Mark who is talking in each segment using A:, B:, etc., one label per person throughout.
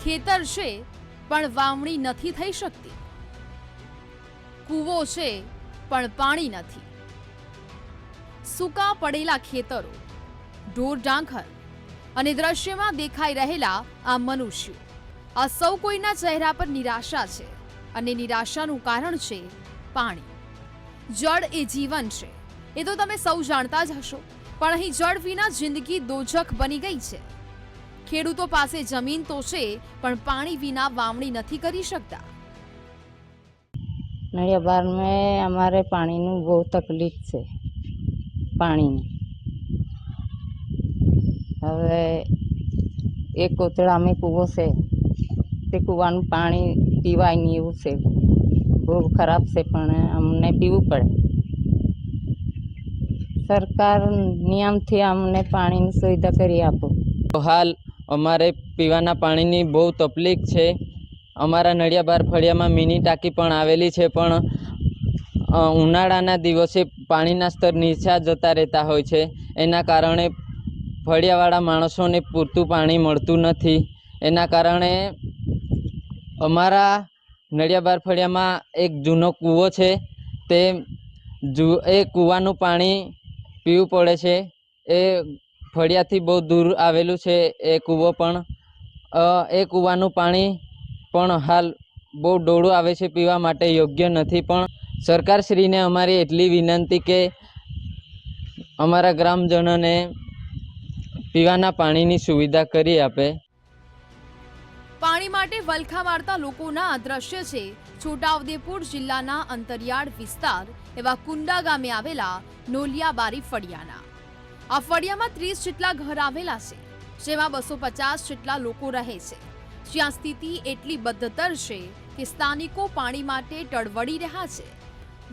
A: ખેતર છે પણ વાવણી નથી થઈ શકતી, કૂવો છે પણ પાણી નથી, સૂકા પડેલા ખેતરો, ઢોર ઢાંખર અને દ્રશ્યમાં દેખાઈ રહેલા આ મનુષ્યો, આ સૌ કોઈના ચહેરા પર નિરાશા છે અને નિરાશાનું કારણ છે પાણી. જળ એ જીવન છે, એ તો તમે સૌ જાણતા જ હશો, પણ અહીં જળ વિના જિંદગી દોજખ બની ગઈ છે. ખેડૂતો પાસે જમીન તો છે પણ પાણી વિના વાવણી નથી કરી શકતા.
B: नड़ियाबार में हमारे पानी नु बहुत तकलीफ છે પાણીની. હવે એક કોતળામાં કૂવો છે, તે કૂવાનું પાણી પીવાય નહીં એવું છે, બહુ ખરાબ છે, પણ અમને પીવું પડે. સરકાર નિયમથી અમને પાણીની સુવિધા કરી આપો.
C: હાલ અમારે પીવાના પાણીની બહુ તકલીફ છે. અમારા નડિયાબાર ફળિયામાં મિની ટાંકી પણ આવેલી છે, પણ ઉનાળાના દિવસે પાણીના સ્તર નીચા જતા રહેતા હોય છે. એના કારણે ફળિયાવાળા માણસોને પૂરતું પાણી મળતું નથી. એના કારણે અમારા નડિયાબાર ફળિયામાં એક જૂનો કૂવો છે, એ કૂવાનું પાણી પીવું પડે છે. એ ફળિયાથી બહુ દૂર આવેલું છે એ કૂવો, પણ એ કૂવાનું પાણી પણ હાલ બહુ ડોળું આવે છે, પીવા માટે યોગ્ય નથી. પણ સરકારશ્રીને અમારી એટલી વિનંતી કે અમારા ગ્રામજનોને પીવાના પાણીની સુવિધા કરી આપે.
A: પાણી માટે વલખા મારતા લોકોના આ દ્રશ્ય છે છોટાઉદેપુર જિલ્લાના અંતરિયાળ વિસ્તાર એવા કુંડા ગામે આવેલા નોલિયાબારી ફળિયાના. આ ફળિયામાં 30 જેટલા ઘર આવેલા છે, જેમાં 250 જેટલા લોકો રહે છે, જ્યાં સ્થિતિ એટલી બદતર છે કે સ્થાનિકો પાણી માટે ટળવળી રહ્યા છે.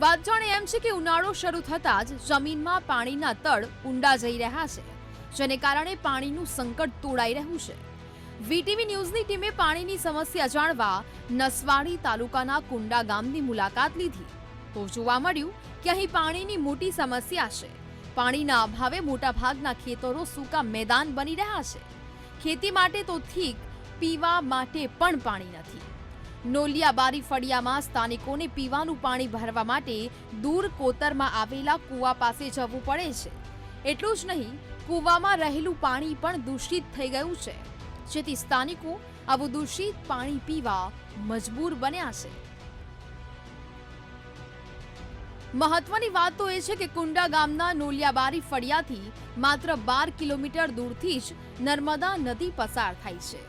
A: વાત જાણે એમ છે કે ઉનાળો શરૂ થતાં જ જમીનમાં પાણીના તળ ઊંડા જઈ રહ્યા છે, જેને કારણે પાણીનું સંકટ તોડાઈ રહ્યું છે. વીટીવી ન્યૂઝની ટીમે પાણીની સમસ્યા જાણવા નસવાડી તાલુકાના કુંડા ગામની મુલાકાત લીધી તો જોવા મળ્યું કે અહીં પાણીની મોટી સમસ્યા છે. પાણીના અભાવે મોટાભાગના ખેતરો સૂકા મેદાન બની રહ્યા છે. ખેતી માટે તો ઠીક, પીવા માટે પણ પાણી નથી. નોલિયાબારી ફળિયામાં સ્થાનિકોને પીવાનું પાણી ભરવા માટે દૂર કોતરમાં આવેલા કૂવા પાસે જવું પડે છે. એટલું જ નહીં, કૂવામાં રહેલું પાણી પણ દૂષિત થઈ ગયું છે, જેથી સ્થાનિકો આવું દૂષિત પાણી પીવા મજબૂર બન્યા છે. મહત્વની વાત તો એ છે કે કુંડા ગામના નોલિયાબારી ફળિયાથી માત્ર 12 કિલોમીટર દૂરથી જ નર્મદા નદી પસાર થાય છે.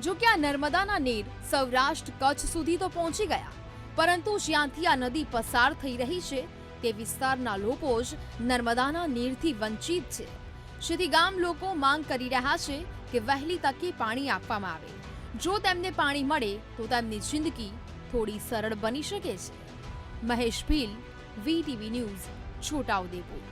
A: જો કે આ નર્મદાના નીર સૌરાષ્ટ્ર કચ્છ સુધી તો પહોંચી ગયા, પરંતુ જ્યાંથી આ નદી પસાર થઈ રહી છે તે વિસ્તારના લોકો જ નર્મદાના નીરથી વંચિત છે. જેથી ગામ લોકો માંગ કરી રહ્યા છે કે વહેલી તકે પાણી આપવામાં આવે. જો તેમને પાણી મળે તો તેમની જિંદગી થોડી સરળ બની શકે છે. Mahesh Bhil, VTV news, Chhota Udepur.